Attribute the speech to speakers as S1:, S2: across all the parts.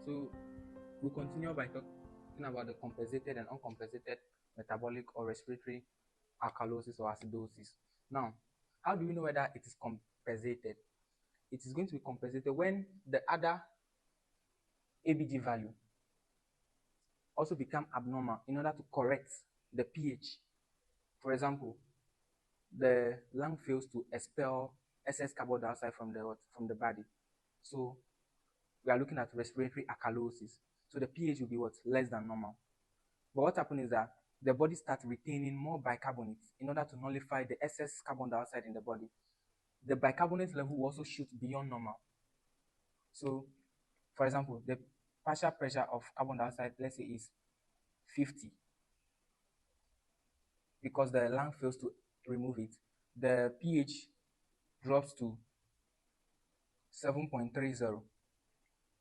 S1: So we'll continue by talking about the compensated and uncompensated metabolic or respiratory alkalosis or acidosis. Now, how do we know whether it is compensated? It is going to be compensated when the other ABG value also become abnormal in order to correct the pH. For example, the lung fails to expel excess carbon dioxide from the body. So we are looking at respiratory alkalosis. So the pH will be less than normal. But what happens is that the body starts retaining more bicarbonates in order to nullify the excess carbon dioxide in the body. The bicarbonate level will also shoot beyond normal. So, for example, the partial pressure of carbon dioxide, let's say, is 50. Because the lung fails to remove it, the pH drops to 7.30.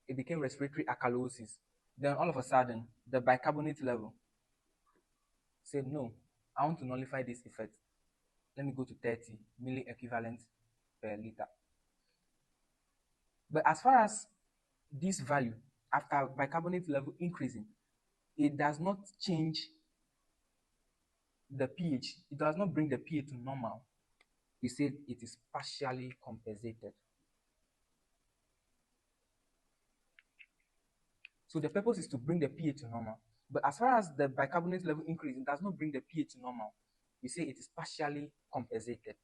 S1: It became respiratory alkalosis. Then all of a sudden, the bicarbonate level said, no, I want to nullify this effect. Let me go to 30 milliequivalent per liter. But as far as this value, after bicarbonate level increasing, it does not change the pH. It does not bring the pH to normal. We said it is partially compensated. So the purpose is to bring the pH to normal. But as far as the bicarbonate level increase, it does not bring the pH to normal. We say it is partially compensated.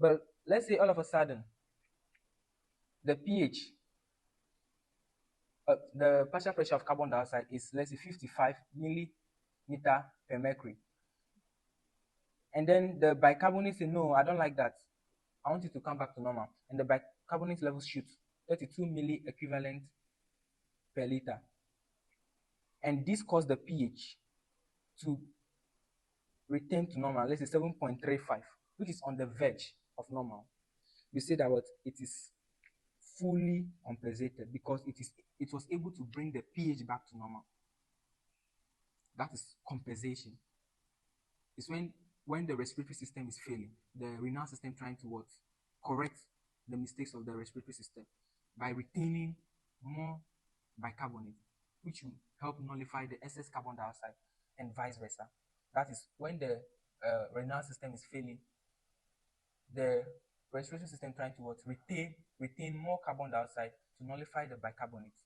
S1: But let's say all of a sudden, the pH, the partial pressure of carbon dioxide is, let's say, 55 millimeter per mercury. And then the bicarbonate say, no, I don't like that. I want it to come back to normal. And the bicarbonate level shoots 32 milliequivalent per liter. And this caused the pH to return to normal, let's say 7.35, which is on the verge of normal. We say that it is fully compensated because it was able to bring the pH back to normal. That is compensation. It's when the respiratory system is failing, the renal system trying to correct the mistakes of the respiratory system by retaining more bicarbonate, which will help nullify the excess carbon dioxide and vice versa. That is when the renal system is failing, the respiratory system trying to retain more carbon dioxide to nullify the bicarbonate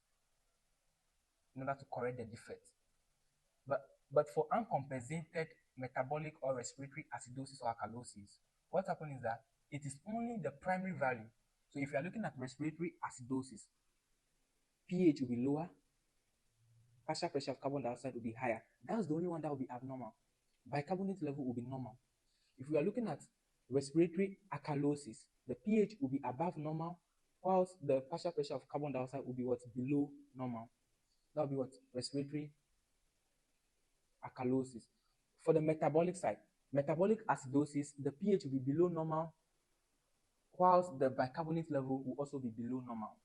S1: in order to correct the defect. But for uncompensated metabolic or respiratory acidosis or alkalosis, what happens is that it is only the primary value. So if you are looking at respiratory acidosis, pH will be lower, partial pressure of carbon dioxide will be higher. That's the only one that will be abnormal. Bicarbonate level will be normal. If we are looking at respiratory alkalosis, the pH will be above normal, whilst the partial pressure of carbon dioxide will be below normal. That will be respiratory alkalosis. For the metabolic side, metabolic acidosis, the pH will be below normal, whilst the bicarbonate level will also be below normal.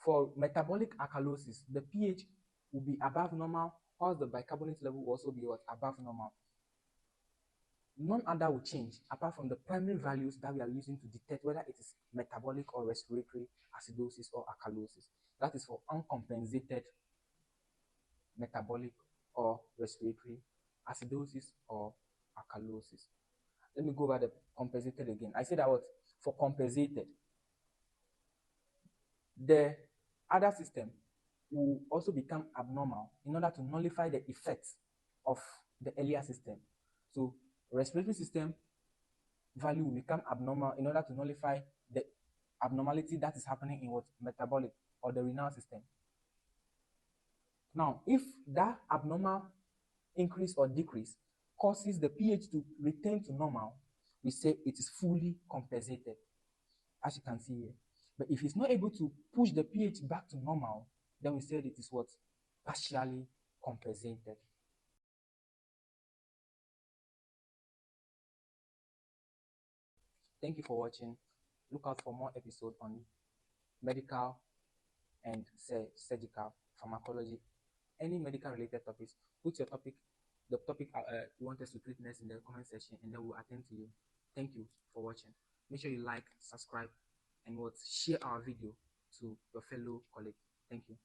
S1: For metabolic alkalosis, the pH will be above normal, whilst the bicarbonate level will also be above normal. None other will change apart from the primary values that we are using to detect whether it is metabolic or respiratory acidosis or alkalosis. That is for uncompensated metabolic or respiratory acidosis or alkalosis. Let me go over the compensated again. I said that for compensated, the other system will also become abnormal in order to nullify the effects of the earlier system. So respiratory system value will become abnormal in order to nullify the abnormality that is happening in metabolic or the renal system. Now, if that abnormal increase or decrease causes the pH to return to normal, we say it is fully compensated, as you can see here. But if it's not able to push the pH back to normal, then we said it is partially compensated. Thank you for watching. Look out for more episodes on medical and surgical pharmacology. Any medical related topics, put the topic you want us to treat next in the comment section, and then we'll attend to you. Thank you for watching. Make sure you like, subscribe, and share our video to your fellow colleagues. Thank you.